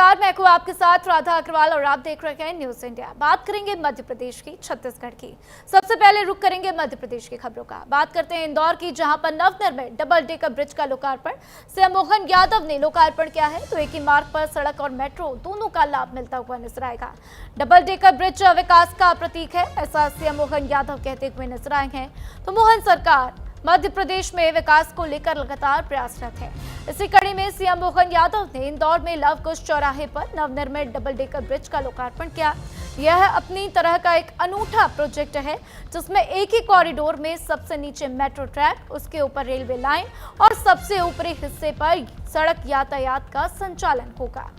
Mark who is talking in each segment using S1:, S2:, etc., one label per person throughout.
S1: नमस्कार, मैं हूं आपके साथ राधा अग्रवाल और आप देख रहे हैं न्यूज इंडिया। बात करेंगे मध्य प्रदेश की, छत्तीसगढ़ की। सबसे पहले रुक करेंगे मध्य प्रदेश की खबरों का। बात करते हैं इंदौर की, जहां पर नवनिर्मित डबल डेकर ब्रिज का लोकार्पण सीएम मोहन यादव ने लोकार्पण किया है। तो एक ही मार्ग पर सड़क और मेट्रो दोनों का लाभ मिलता हुआ नजर आएगा। डबल डेकर ब्रिज विकास का प्रतीक है, ऐसा सीएम मोहन यादव कहते हुए नजर आए हैं। तो मोहन सरकार मध्य प्रदेश में विकास को लेकर लगातार प्रयासरत है। इसी कड़ी में सीएम मोहन यादव ने इंदौर में लव कुश चौराहे पर नवनिर्मित डबल डेकर ब्रिज का लोकार्पण किया। यह अपनी तरह का एक अनूठा प्रोजेक्ट है, जिसमें एक ही कॉरिडोर में सबसे नीचे मेट्रो ट्रैक, उसके ऊपर रेलवे लाइन और सबसे ऊपरी हिस्से पर सड़क यातायात का संचालन होगा।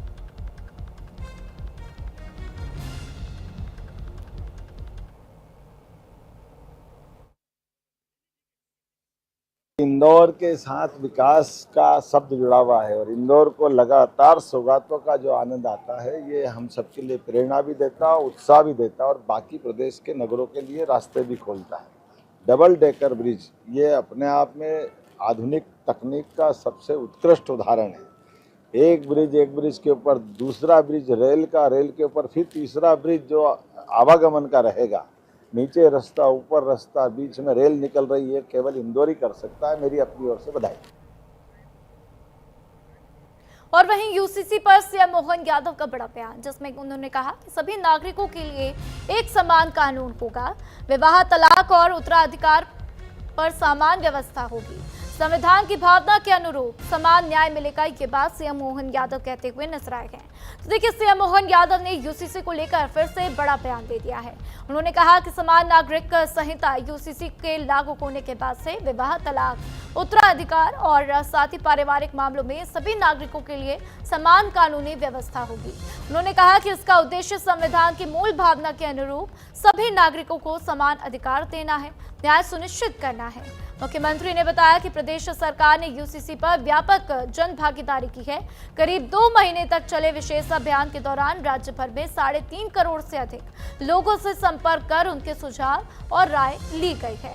S2: इंदौर के साथ विकास का शब्द जुड़ा हुआ है और इंदौर को लगातार सौगातों का जो आनंद आता है, ये हम सबके लिए प्रेरणा भी देता है, उत्साह भी देता है और बाकी प्रदेश के नगरों के लिए रास्ते भी खोलता है। डबल डेकर ब्रिज ये अपने आप में आधुनिक तकनीक का सबसे उत्कृष्ट उदाहरण है। एक ब्रिज के ऊपर दूसरा ब्रिज रेल का, रेल के ऊपर फिर तीसरा ब्रिज जो आवागमन का रहेगा, नीचे रास्ता ऊपर रास्ता, बीच में रेल निकल रही है, केवल इंदौर ही कर सकता है। मेरी अपनी ओर से बधाई।
S1: और वहीं यूसीसी पर सीएम मोहन यादव का बड़ा बयान, जिसमें उन्होंने कहा कि सभी नागरिकों के लिए एक समान कानून होगा, विवाह, तलाक और उत्तराधिकार पर समान व्यवस्था होगी, संविधान की भावना के अनुरूप समान न्याय मिलेगा। ये बात सीएम मोहन यादव कहते हुए नजर आए हैं। तो देखिए, सीएम मोहन यादव ने यूसीसी को लेकर फिर से बड़ा बयान दे दिया है। उन्होंने कहा कि समान नागरिक संहिता यूसीसी के लागू होने के बाद से विवाह, तलाक, उत्तराधिकार और साथ ही पारिवारिक मामलों में सभी नागरिकों के लिए समान कानूनी व्यवस्था होगी। उन्होंने कहा कि इसका उद्देश्य संविधान की मूल भावना के अनुरूप सभी नागरिकों को समान अधिकार देना है, न्याय सुनिश्चित करना है। मुख्यमंत्री ने बताया कि प्रदेश सरकार ने यूसीसी पर व्यापक जन भागीदारी की है। करीब 2 महीने तक चले विशेष अभियान के दौरान राज्य भर में 3.5 करोड़ से अधिक लोगों से संपर्क कर उनके सुझाव और राय ली गई है।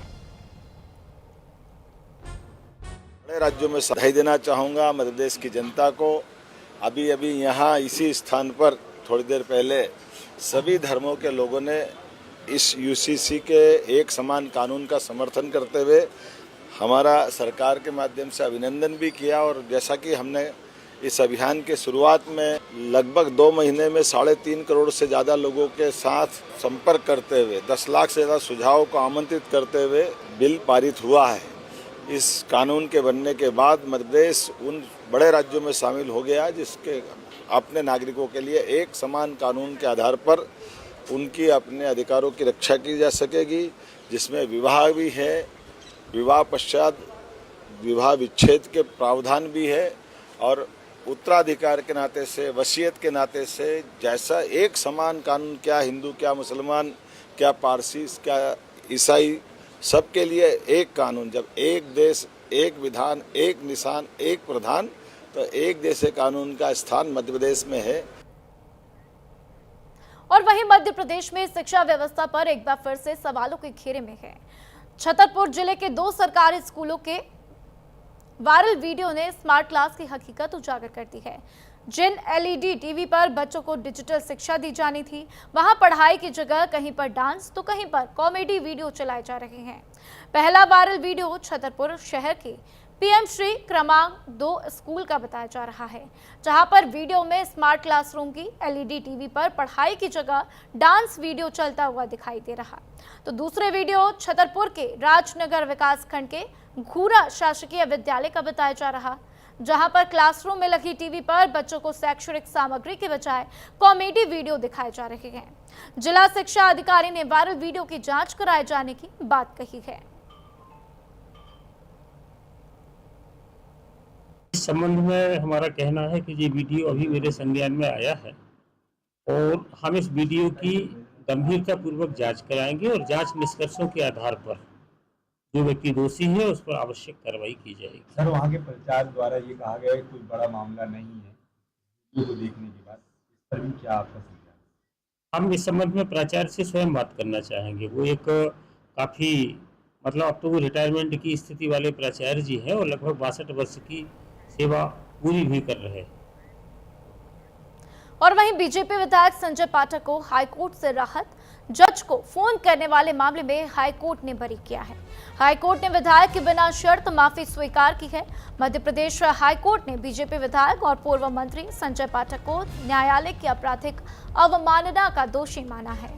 S2: बड़े राज्यों में बधाई देना चाहूँगा मध्य प्रदेश की जनता को। अभी यहाँ इसी स्थान पर थोड़ी देर पहले सभी धर्मों के लोगों ने इस यूसीसी के एक समान कानून का समर्थन करते हुए हमारा सरकार के माध्यम से अभिनंदन भी किया। और जैसा कि हमने इस अभियान के शुरुआत में लगभग 2 महीने में 3.5 करोड़ से ज़्यादा लोगों के साथ संपर्क करते हुए 10 लाख से ज़्यादा सुझावों को आमंत्रित करते हुए बिल पारित हुआ है। इस कानून के बनने के बाद मध्य प्रदेश उन बड़े राज्यों में शामिल हो गया जिसके अपने नागरिकों के लिए एक समान कानून के आधार पर उनकी अपने अधिकारों की रक्षा की जा सकेगी, जिसमें विवाह भी है, विवाह पश्चात विवाह विच्छेद के प्रावधान भी है और उत्तराधिकार के नाते से, वसीयत के नाते से, जैसा एक समान कानून, क्या हिंदू, क्या मुसलमान, क्या पारसी, क्या ईसाई, सबके लिए एक कानून। जब एक देश, एक विधान, एक निशान, एक प्रधान, तो एक जैसे कानून का स्थान मध्य प्रदेश में है।
S1: और वहीं मध्य प्रदेश में शिक्षा व्यवस्था पर एक बार फिर से सवालों के घेरे में है। छतरपुर जिले के 2 सरकारी स्कूलों के वायरल वीडियो ने स्मार्ट क्लास की हकीकत उजागर कर दी है। जिन एलईडी टीवी पर बच्चों को डिजिटल शिक्षा दी जानी थी, वहां पढ़ाई की जगह कहीं पर डांस तो कहीं पर कॉमेडी वीडियो चलाए जा रहे हैं। पहला वायरल वीडियो छतरपुर शहर के पीएम श्री क्रमांक 2 स्कूल का बताया जा रहा है, जहां पर वीडियो में स्मार्ट क्लासरूम की एलईडी टीवी पर पढ़ाई की जगह डांस वीडियो चलता हुआ दिखाई दे रहा। तो दूसरे वीडियो छतरपुर के राजनगर विकास खंड के घूरा शासकीय विद्यालय का बताया जा रहा, जहां पर क्लासरूम में लगी टीवी पर बच्चों को शैक्षणिक सामग्री के बजाय कॉमेडी वीडियो दिखाए जा रहे हैं। जिला शिक्षा अधिकारी ने वायरल वीडियो की जांच कराए जाने की बात कही है।
S3: इस संबंध में हमारा कहना है कि ये वीडियो अभी मेरे संज्ञान में आया है और हम इस वीडियो की गंभीरतापूर्वक जांच कराएंगे और जांच निष्कर्षों के आधार पर जो व्यक्ति दोषी है उस पर आवश्यक कार्रवाई की जाएगी।
S4: सर, वहाँ के प्रचार द्वारा ये कहा गया है कोई बड़ा मामला नहीं है, वीडियो को देखने के बाद इस पर भी क्या आपका संज्ञान?
S3: हम इस संबंध में प्राचार्य से स्वयं बात करना चाहेंगे। वो एक काफ़ी अब तो वो रिटायरमेंट की स्थिति वाले प्राचार्य जी हैं और लगभग 62 वर्ष की सेवा पूरी भी कर रहे हैं।
S1: और वहीं बीजेपी विधायक संजय पाठक को हाईकोर्ट से राहत, जज को फोन करने वाले मामले में हाईकोर्ट ने बरी किया है। हाईकोर्ट ने विधायक की बिना शर्त माफी स्वीकार की है। मध्य प्रदेश हाईकोर्ट ने बीजेपी विधायक और पूर्व मंत्री संजय पाठक को न्यायालय की आपराधिक अवमानना का दोषी माना है।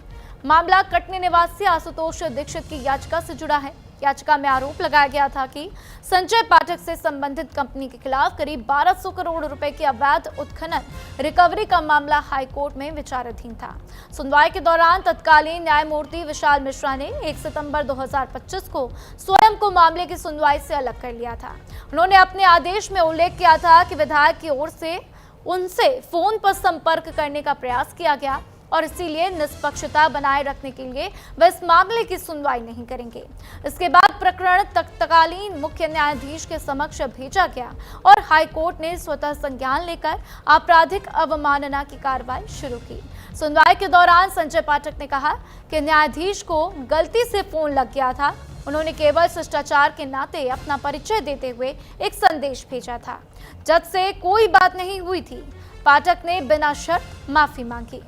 S1: मामला कटनी निवासी आशुतोष दीक्षित की याचिका से जुड़ा है। याचिका में आरोप लगाया गया था कि संजय पाठक से संबंधित कंपनी के खिलाफ करीब 1200 करोड़ रुपए की अवैध उत्खनन रिकवरी का मामला हाईकोर्ट में विचाराधीन था। सुनवाई के दौरान तत्कालीन न्यायमूर्ति विशाल मिश्रा ने 1 सितंबर 2025 को स्वयं को मामले की सुनवाई से अलग कर लिया था। उन्होंने अपने आदेश में उल्लेख किया था कि विधायक की ओर से उनसे फोन पर संपर्क करने का प्रयास किया गया और इसीलिए निष्पक्षता बनाए रखने के लिए वे इस मामले की सुनवाई नहीं करेंगे। इसके बाद प्रकरण तत्कालीन मुख्य न्यायाधीश के समक्ष भेजा गया और हाईकोर्ट ने स्वतः संज्ञान लेकर आपराधिक अवमानना की कार्रवाई शुरू की। सुनवाई के दौरान संजय पाठक ने कहा कि न्यायाधीश को गलती से फोन लग गया था। उन्होंने केवल शिष्टाचार के नाते अपना परिचय देते हुए एक संदेश भेजा था। जज से कोई बात नहीं हुई थी। पाठक ने बिना शर्त माफी मांगी।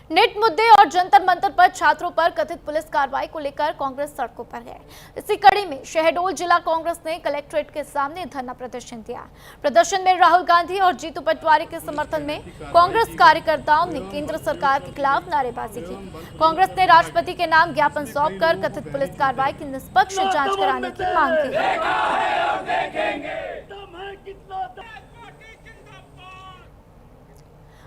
S1: नेट मुद्दे और जंतर मंतर पर छात्रों पर कथित पुलिस कार्रवाई को लेकर कांग्रेस सड़कों पर है। इसी कड़ी में शहडोल जिला कांग्रेस ने कलेक्ट्रेट के सामने धरना प्रदर्शन दिया। प्रदर्शन में राहुल गांधी और जीतू पटवारी के समर्थन में कांग्रेस कार्यकर्ताओं ने केंद्र सरकार के खिलाफ नारेबाजी की। कांग्रेस ने राष्ट्रपति के नाम ज्ञापन सौंपकर कथित पुलिस कार्रवाई की निष्पक्ष जांच कराने की मांग की।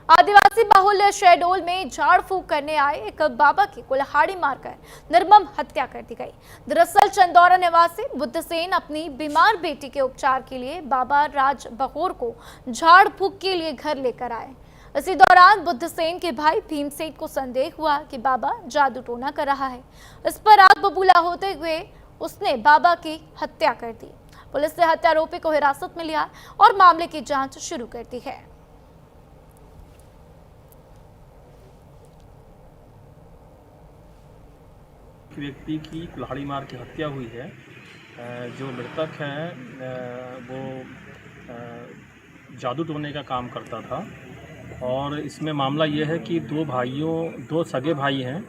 S1: आदिवासी बाहुल्य शहडोल में झाड़ फूक करने आए एक बाबा की कुल्हाड़ी मारकर निर्मम हत्या कर दी गई। दरअसल चंदौरा निवासी बुद्धसेन अपनी बीमार बेटी के उपचार के लिए बाबा राज बहोर को झाड़ फूक के लिए घर लेकर आए। इसी दौरान बुद्धसेन के भाई भीमसेन को संदेह हुआ कि बाबा जादू टोना कर रहा है। इस पर आग बबूला होते हुए उसने बाबा की हत्या कर दी। पुलिस ने हत्यारोपी को हिरासत में लिया और मामले की जांच शुरू कर दी है।
S5: व्यक्ति की कुल्हाड़ी मार के हत्या हुई है। जो मृतक है वो जादू टोने का काम करता था और इसमें मामला ये है कि दो सगे भाई हैं।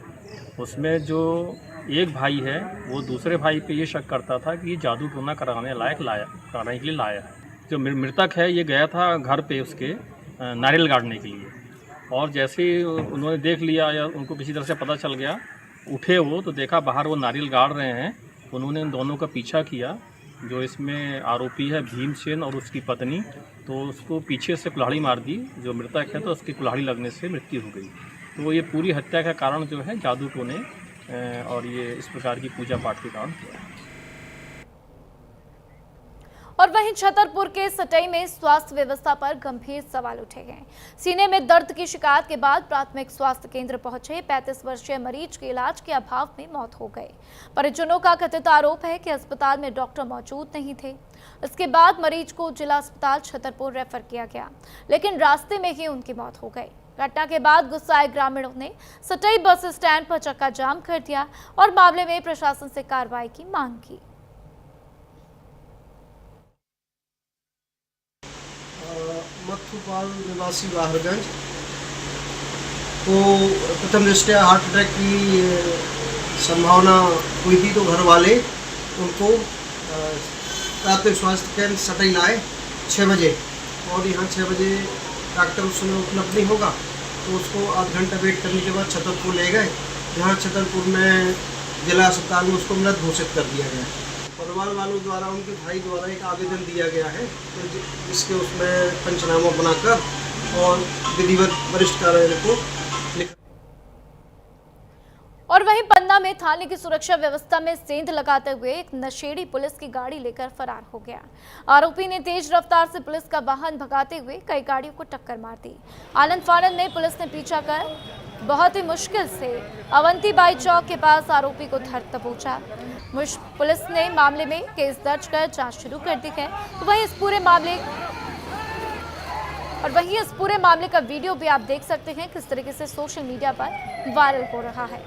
S5: उसमें जो एक भाई है वो दूसरे भाई पे ये शक करता था कि जादू टोना कराने के लिए लाया है। जो मृतक है ये गया था घर पे उसके नारियल गाड़ने के लिए और जैसे ही उन्होंने देख लिया या उनको किसी तरह से पता चल गया, उठे वो तो देखा बाहर वो नारियल गाड़ रहे हैं। उन्होंने इन दोनों का पीछा किया। जो इसमें आरोपी है भीमसेन और उसकी पत्नी, तो उसको पीछे से कुल्हाड़ी मार दी। जो मृतक है तो उसकी कुल्हाड़ी लगने से मृत्यु हो गई। तो ये पूरी हत्या का कारण जो है जादू टोने और ये इस प्रकार की पूजा पाठ के कारण हुआ।
S1: और वहीं छतरपुर के सटई में स्वास्थ्य व्यवस्था पर गंभीर सवाल उठे गए। सीने में दर्द की शिकायत के बाद प्राथमिक स्वास्थ्य केंद्र पहुंचे 35 वर्षीय मरीज के इलाज के अभाव में मौत हो गई। परिजनों का कथित आरोप है कि अस्पताल में डॉक्टर मौजूद नहीं थे। इसके बाद मरीज को जिला अस्पताल छतरपुर रेफर किया गया, लेकिन रास्ते में ही उनकी मौत हो गई। घटना के बाद गुस्साए ग्रामीणों ने सटई बस स्टैंड पर चक्का जाम कर दिया और मामले में प्रशासन से कार्रवाई की मांग की।
S6: मथुपाल निवासी बाहरगंज को प्रथम दृष्टया हार्ट अटैक की संभावना हुई थी, तो घर वाले उनको प्राथमिक स्वास्थ्य केंद्र सटई लाए 6 बजे और यहाँ 6 बजे डॉक्टर उस समय उपलब्ध नहीं होगा तो उसको आध घंटा वेट करने के बाद छतरपुर ले गए, जहाँ छतरपुर में जिला अस्पताल में उसको मृत घोषित कर दिया गया। परिवार वालों द्वारा उनके भाई द्वारा एक आवेदन दिया गया है जिसके उसमें पंचनामा बनाकर और विधिवत वरिष्ठ कार्यालय को लिखा।
S1: और वहीं पन्ना में थाने की सुरक्षा व्यवस्था में सेंध लगाते हुए एक नशेड़ी पुलिस की गाड़ी लेकर फरार हो गया। आरोपी ने तेज रफ्तार से पुलिस का वाहन भगाते हुए कई गाड़ियों को टक्कर मार दी। आनंद फानंद में पुलिस ने पीछा कर बहुत ही मुश्किल से अवंतीबाई चौक के पास आरोपी को धर दबोचा। पुलिस ने मामले में केस दर्ज कर जांच शुरू कर दी है। तो वहीं इस पूरे मामले का वीडियो भी आप देख सकते हैं किस तरीके से सोशल मीडिया पर वायरल हो रहा है।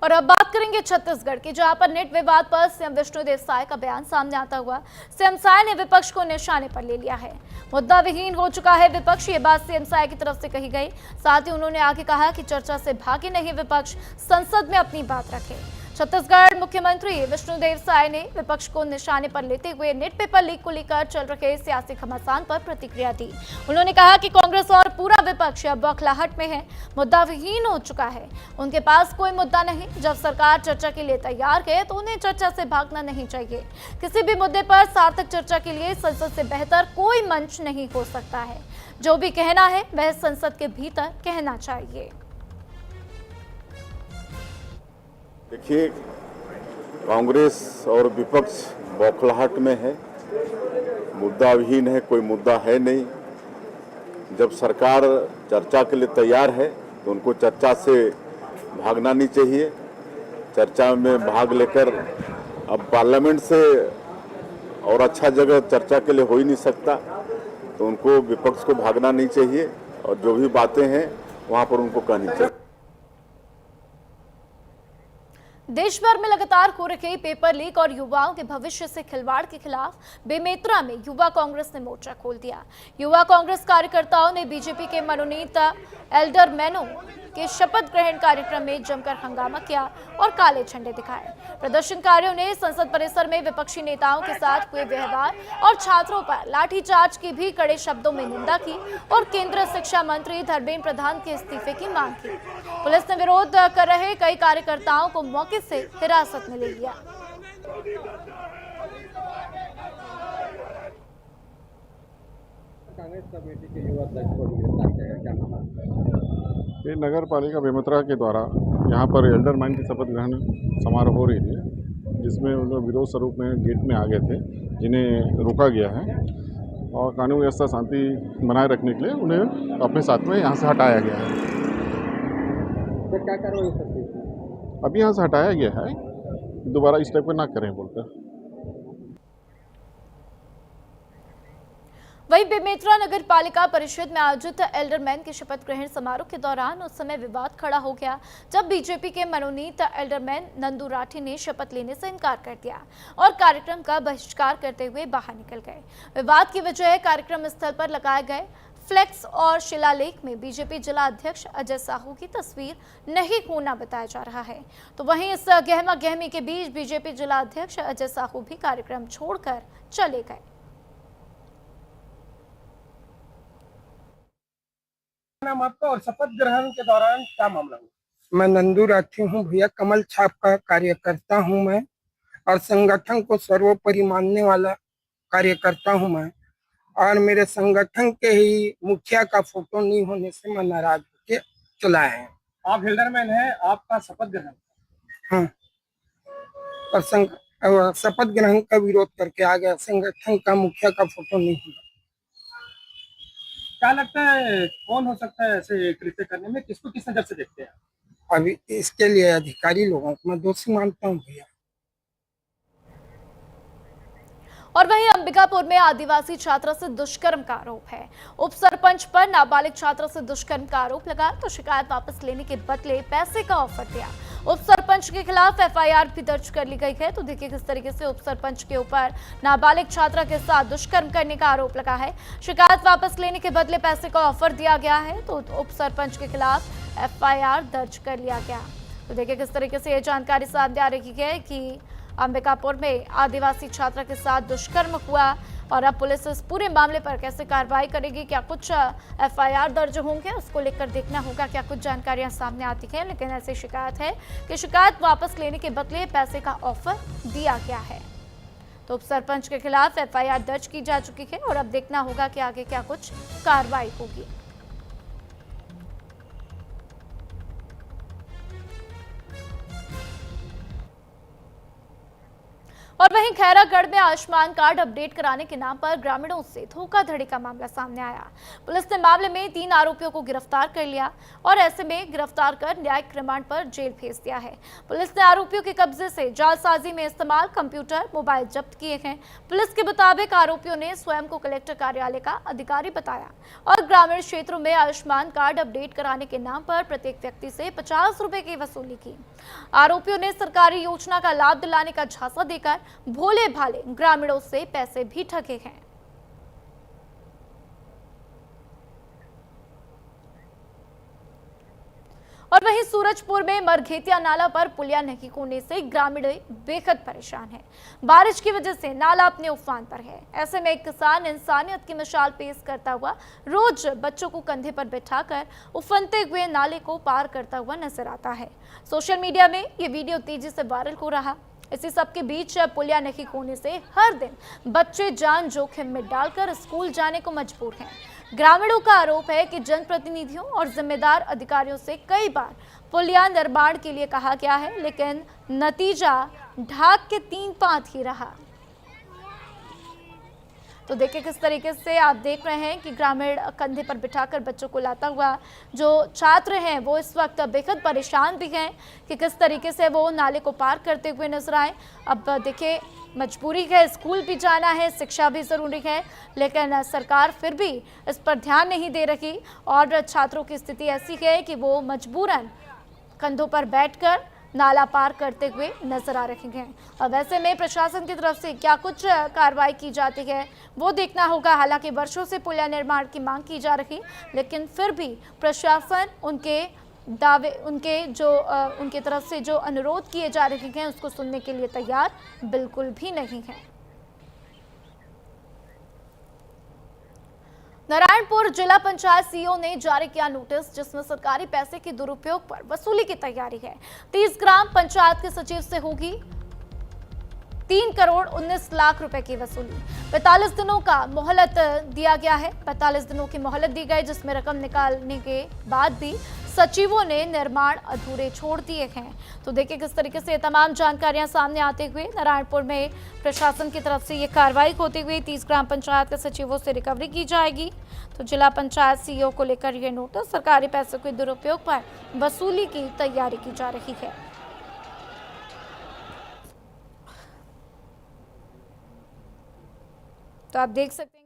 S1: और अब बात करेंगे छत्तीसगढ़ की, जहां पर नेट विवाद पर सीएम विष्णुदेव साय का बयान सामने आता हुआ सीएम साय ने विपक्ष को निशाने पर ले लिया है। मुद्दा विहीन हो चुका है विपक्ष, ये बात सीएम साय की तरफ से कही गई। साथ ही उन्होंने आगे कहा कि चर्चा से भागे नहीं विपक्ष, संसद में अपनी बात रखे। छत्तीसगढ़ मुख्यमंत्री विष्णुदेव साय ने विपक्ष को निशाने पर लेते हुए नेट पेपर लीक को लेकर चल रहे सियासी घमासान पर प्रतिक्रिया दी। उन्होंने कहा कि कांग्रेस और पूरा विपक्ष अब बौखलाहट में है, मुद्दा विहीन हो चुका है, उनके पास कोई मुद्दा नहीं। जब सरकार चर्चा के लिए तैयार है तो उन्हें चर्चा से भागना नहीं चाहिए। किसी भी मुद्दे पर सार्थक चर्चा के लिए संसद से बेहतर कोई मंच नहीं हो सकता है। जो भी कहना है वह संसद के भीतर कहना चाहिए।
S7: देखिए, कांग्रेस और विपक्ष बौखलाहट में है, मुद्दा विहीन है, कोई मुद्दा है नहीं। जब सरकार चर्चा के लिए तैयार है तो उनको चर्चा से भागना नहीं चाहिए। चर्चा में भाग लेकर अब पार्लियामेंट से और अच्छा जगह चर्चा के लिए हो ही नहीं सकता, तो उनको विपक्ष को भागना नहीं चाहिए और जो भी बातें हैं वहाँ पर उनको कहनी चाहिए।
S1: देश भर में लगातार हो रहे पेपर लीक और युवाओं के भविष्य से खिलवाड़ के खिलाफ बेमेतरा में युवा कांग्रेस ने मोर्चा खोल दिया। युवा कांग्रेस कार्यकर्ताओं ने बीजेपी के मनोनीत एल्डरमैनों के शपथ ग्रहण कार्यक्रम में जमकर हंगामा किया और काले झंडे दिखाए। प्रदर्शनकारियों ने संसद परिसर में विपक्षी नेताओं के साथ हुए व्यवहार और छात्रों पर लाठीचार्ज की भी कड़े शब्दों में निंदा की और केंद्रीय शिक्षा मंत्री धर्मेंद्र प्रधान के इस्तीफे की मांग की। पुलिस ने विरोध कर रहे कई कार्यकर्ताओं को मौके से हिरासत में ले लिया।
S8: कांग्रेस कमेटी के युवा अध्यक्ष को गिरफ्तार किया गया, क्या मामला?
S9: ये नगर पालिका बेमेतरा के द्वारा यहाँ पर एल्डरमैन की शपथ ग्रहण समारोह हो रही थी, जिसमें उन लोग विरोध स्वरूप में गेट में आ गए थे, जिन्हें रोका गया है और कानून व्यवस्था शांति बनाए रखने के लिए उन्हें अपने साथ में यहाँ से हटाया गया है।
S8: तो क्या कार्रवाई हो सकती है?
S9: अभी यहाँ से हटाया गया है, दोबारा इस टाइप का ना करें बोलकर।
S1: वहीं बेमेतरा नगर पालिका परिषद में आयोजित एल्डरमैन के शपथ ग्रहण समारोह के दौरान उस समय विवाद खड़ा हो गया जब बीजेपी के मनोनीत एल्डरमैन नंदू राठी ने शपथ लेने से इनकार कर दिया और कार्यक्रम का बहिष्कार करते हुए बाहर निकल गए। विवाद की वजह कार्यक्रम स्थल पर लगाए गए फ्लेक्स और शिलालेख में बीजेपी जिला अध्यक्ष अजय साहू की तस्वीर नहीं होना बताया जा रहा है। तो वहीं इस गहमा गहमी के बीच बीजेपी जिला अध्यक्ष अजय साहू भी कार्यक्रम छोड़कर चले गए।
S8: नाम आपका और शपथ ग्रहण के दौरान क्या मामला हुआ?
S10: मैं नंदू राठी हूँ भैया, कमल छाप का कार्यकर्ता हूँ मैं और संगठन को सर्वोपरि मानने वाला कार्यकर्ता हूँ मैं। और मेरे संगठन के ही मुखिया का फोटो नहीं होने से मैं नाराज होकर चला है।
S8: आप एल्डरमैन हैं, आपका शपथ ग्रहण?
S10: हाँ, और शपथ ग्रहण का विरोध करके आ गया। संगठन का मुखिया का फोटो नहीं होगा।
S8: क्या लगता है कौन हो सकता है ऐसे कृत्य करने में? किसको किस नजर से देखते हैं?
S10: अभी इसके लिए अधिकारी लोगों को मैं दोषी मानता हूँ भैया।
S1: और वहीं अंबिकापुर में आदिवासी छात्रा से दुष्कर्म का आरोप है। उप सरपंच पर नाबालिग छात्रा से दुष्कर्म का आरोप लगा तो शिकायत वापस लेने के बदले पैसे का ऑफर दिया। उप सरपंच के खिलाफ एफआईआर भी दर्ज कर ली गई है। तो देखिए किस तरीके से उप सरपंच के ऊपर नाबालिग छात्रा के साथ दुष्कर्म करने का आरोप लगा है। शिकायत वापस लेने के बदले पैसे का ऑफर दिया गया है तो उप सरपंच के खिलाफ एफआईआर दर्ज कर लिया गया। तो देखिए किस तरीके से ये जानकारी सामने आ रही है कि अंबिकापुर में आदिवासी छात्रा के साथ दुष्कर्म हुआ और अब पुलिस इस पूरे मामले पर कैसे कार्रवाई करेगी, क्या कुछ एफआईआर दर्ज होंगे, उसको लेकर देखना होगा। क्या कुछ जानकारियां सामने आती हैं, लेकिन ऐसी शिकायत है कि शिकायत वापस लेने के बदले पैसे का ऑफर दिया गया है। तो उप सरपंच के खिलाफ एफआईआर दर्ज की जा चुकी है और अब देखना होगा कि आगे क्या कुछ कार्रवाई होगी। और वहीं खैरागढ़ में आयुष्मान कार्ड अपडेट कराने के नाम पर ग्रामीणों से धोखाधड़ी का मामला सामने आया। पुलिस ने मामले में 3 आरोपियों को गिरफ्तार कर लिया और ऐसे में गिरफ्तार कर न्यायिक रिमांड पर जेल भेज दिया है। पुलिस ने आरोपियों के कब्जे से जालसाजी में इस्तेमाल कंप्यूटर, मोबाइल जब्त किए हैं। पुलिस के मुताबिक आरोपियों ने स्वयं को कलेक्टर कार्यालय का अधिकारी बताया और ग्रामीण क्षेत्रों में आयुष्मान कार्ड अपडेट कराने के नाम पर प्रत्येक व्यक्ति से 50 रुपए की वसूली की। आरोपियों ने सरकारी योजना का लाभ दिलाने का झांसा देकर भोले भाले ग्रामीणों से पैसे भी ठगे हैं। और वहीं सूरजपुर में मरघेतिया नाला पर पुलिया नहीं खोलने से ग्रामीण बेहद परेशान हैं। बारिश की वजह से नाला अपने उफान पर है। ऐसे में एक किसान इंसानियत की मिसाल पेश करता हुआ रोज बच्चों को कंधे पर बिठाकर उफनते हुए नाले को पार करता हुआ नजर आता है। सोशल मीडिया में ये वीडियो तेजी से वायरल हो रहा। इसी सब के बीच पुलिया नहीं खोलने से हर दिन बच्चे जान जोखिम में डालकर स्कूल जाने को मजबूर हैं। ग्रामीणों का आरोप है कि जनप्रतिनिधियों और जिम्मेदार अधिकारियों से कई बार पुलिया निर्माण के लिए कहा गया है, लेकिन नतीजा ढाक के 3 पांत ही रहा। तो देखिए किस तरीके से आप देख रहे हैं कि ग्रामीण कंधे पर बिठाकर बच्चों को लाता हुआ जो छात्र हैं वो इस वक्त बेहद परेशान भी हैं कि किस तरीके से वो नाले को पार करते हुए नजर आए। अब देखिए मजबूरी है, स्कूल भी जाना है, शिक्षा भी ज़रूरी है, लेकिन सरकार फिर भी इस पर ध्यान नहीं दे रही और छात्रों की स्थिति ऐसी है कि वो मजबूरन कंधों पर बैठकर नाला पार करते हुए नजर आ रहे हैं। अब ऐसे में प्रशासन की तरफ से क्या कुछ कार्रवाई की जाती है वो देखना होगा। हालांकि वर्षों से पुलिया निर्माण की मांग की जा रही, लेकिन फिर भी प्रशासन उनके दावे, उनके तरफ से जो अनुरोध किए जा रहे हैं उसको सुनने के लिए तैयार बिल्कुल भी नहीं है। नारायणपुर जिला पंचायत सीईओ ने जारी किया नोटिस, जिसमें सरकारी पैसे के दुरुपयोग पर वसूली की तैयारी है। 30 ग्राम पंचायत के सचिव से होगी 3 करोड़ 19 लाख रुपए की वसूली। 45 दिनों का मोहलत दिया गया है। 45 दिनों की मोहलत दी गई, जिसमें रकम निकालने के बाद भी सचिवों ने निर्माण अधूरे छोड़ दिए हैं। तो देखिए किस तरीके से तमाम जानकारियां सामने आते हुए नारायणपुर में प्रशासन की तरफ से ये कार्रवाई होते हुए 30 ग्राम पंचायत के सचिवों से रिकवरी की जाएगी। तो जिला पंचायत सीईओ को लेकर ये नोटिस, सरकारी पैसों के दुरुपयोग पर वसूली की तैयारी की जा रही है। तो आप देख सकते हैं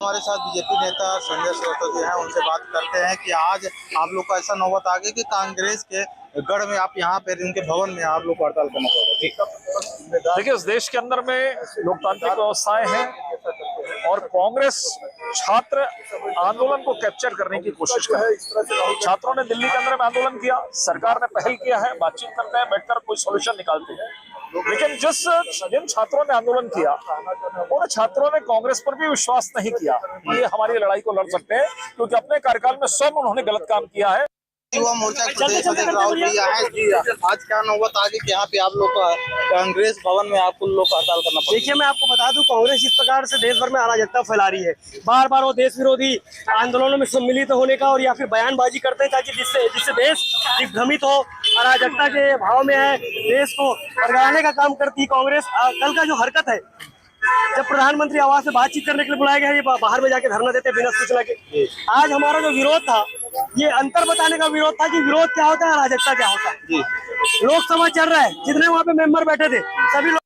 S11: हमारे साथ बीजेपी नेता संजय श्रोता जी हैं, उनसे बात करते हैं कि आज आप लोग का ऐसा नौबत आ गई कि कांग्रेस के गढ़ में आप यहाँ पे उनके भवन में आप लोग को हड़ताल करना पड़ेगा।
S12: देखिए, इस देश के अंदर में लोकतांत्रिक व्यवस्थाएं हैं और कांग्रेस छात्र आंदोलन को कैप्चर करने की कोशिश कर रही है। छात्रों ने दिल्ली के अंदर में आंदोलन किया, सरकार ने पहल किया है, बातचीत करते हैं, बैठकर कोई सॉल्यूशन निकालते हैं। लेकिन जिन छात्रों ने आंदोलन किया उन छात्रों ने कांग्रेस पर भी विश्वास नहीं किया कि ये हमारी लड़ाई को लड़ सकते हैं, क्योंकि अपने कार्यकाल में स्वयं उन्होंने गलत काम किया है।
S11: युवा मोर्चा प्रदेश अध्यक्ष राहुल भैया है जी, आज क्या नौबत आ गई कि यहाँ पे आप लोग कांग्रेस भवन में आपको लोग का हड़ताल करना पड़ा?
S13: देखिए, मैं आपको बता दूं, कांग्रेस इस प्रकार से देश भर में अराजकता फैला रही है। बार बार वो देश विरोधी आंदोलनों में सम्मिलित होने का और या फिर बयानबाजी करते हैं ताकि जिससे देश दिग्भ्रमित हो, अराजकता के भाव में है, देश को भड़काने का काम करती कांग्रेस। कल का जो हरकत है, जब प्रधानमंत्री आवास से बातचीत करने के लिए बुलाया गया, ये बाहर में जाके धरना देते बिना सूचना के। आज हमारा जो विरोध था, ये अंतर बताने का विरोध था कि विरोध क्या होता है, अराजकता क्या होता है। लोकसभा चल रहा है, जितने वहाँ पे मेंबर बैठे थे सभी लोग।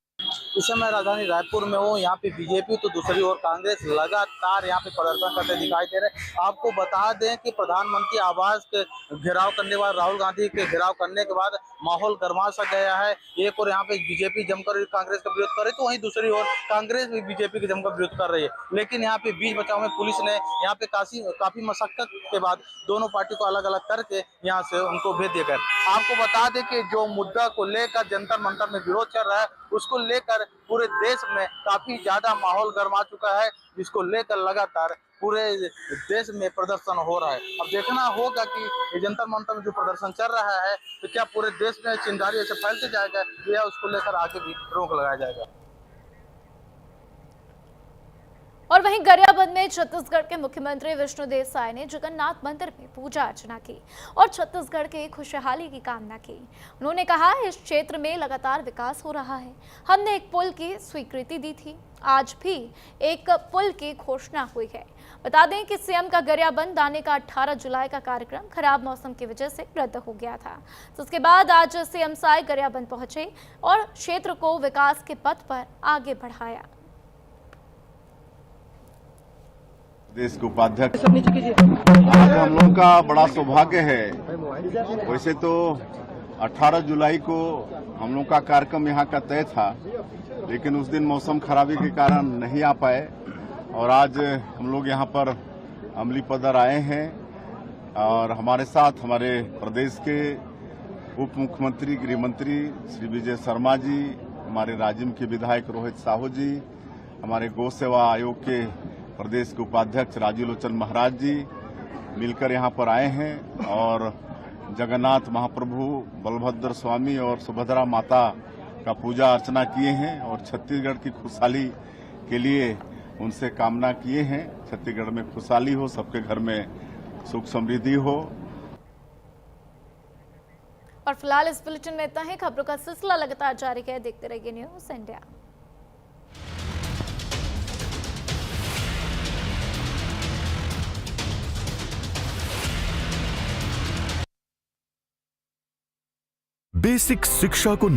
S11: इस समय राजधानी रायपुर में हो, यहाँ पे बीजेपी तो दूसरी ओर कांग्रेस लगातार यहाँ पे प्रदर्शन करते दिखाई दे रहे। आपको बता दें कि प्रधानमंत्री आवास के घेराव करने के बाद, राहुल गांधी के घेराव करने के बाद माहौल गर्मा सा गया है। एक और यहाँ पे बीजेपी जमकर कांग्रेस का विरोध कर रही, तो वहीं दूसरी ओर कांग्रेस भी बीजेपी के जमकर विरोध कर रही है। लेकिन यहाँ पे बीच बचाव में पुलिस ने यहाँ पे काफी मशक्कत के बाद दोनों पार्टी को अलग अलग करके यहाँ से उनको भेज दिया गया। आपको बता दें कि जो मुद्दा को लेकर जंतर मंतर में विरोध चल रहा है, उसको लेकर पूरे देश में काफी ज्यादा माहौल गर्मा चुका है, जिसको लेकर लगातार पूरे देश में प्रदर्शन हो रहा है। अब देखना होगा कि जंतर मंतर में जो प्रदर्शन चल रहा है, तो क्या पूरे देश में चिंगारी ऐसे फैलते जाएगा या उसको लेकर आगे भी रोक लगाया जाएगा।
S1: और वहीं गरियाबंद में छत्तीसगढ़ के मुख्यमंत्री विष्णुदेव साय ने जगन्नाथ मंदिर में पूजा अर्चना की और छत्तीसगढ़ के खुशहाली की कामना की। उन्होंने कहा, इस क्षेत्र में लगातार विकास हो रहा है। हमने एक पुल की स्वीकृति दी थी, आज भी एक पुल की घोषणा हुई है। बता दें कि सीएम का गरियाबंद आने का 18 जुलाई का कार्यक्रम खराब मौसम की वजह से रद्द हो गया था। उसके बाद आज सीएम साय गरियाबंद पहुंचे और क्षेत्र को विकास के पथ पर आगे बढ़ाया।
S7: देश के उपाध्यक्ष, आज हम लोग का बड़ा सौभाग्य है। वैसे तो 18 जुलाई को हम लोग का कार्यक्रम यहाँ का तय था, लेकिन उस दिन मौसम खराबी के कारण नहीं आ पाए और आज हम लोग यहाँ पर अमली पदर आए हैं और हमारे साथ हमारे प्रदेश के उप मुख्यमंत्री गृह मंत्री श्री विजय शर्मा जी, हमारे राजिम के विधायक रोहित साहू जी, हमारे गौ सेवा आयोग के प्रदेश के उपाध्यक्ष राजीव लोचन महाराज जी मिलकर यहाँ पर आए हैं और जगन्नाथ महाप्रभु बलभद्र स्वामी और सुभद्रा माता का पूजा अर्चना किए हैं और छत्तीसगढ़ की खुशहाली के लिए उनसे कामना किए हैं। छत्तीसगढ़ में खुशहाली हो, सबके घर में सुख समृद्धि हो।
S1: और फिलहाल इस बुलेटिन में इतना ही। खबरों का सिलसिला लगातार जारी है, देखते रहिए न्यूज़ इंडिया।
S14: बेसिक शिक्षा को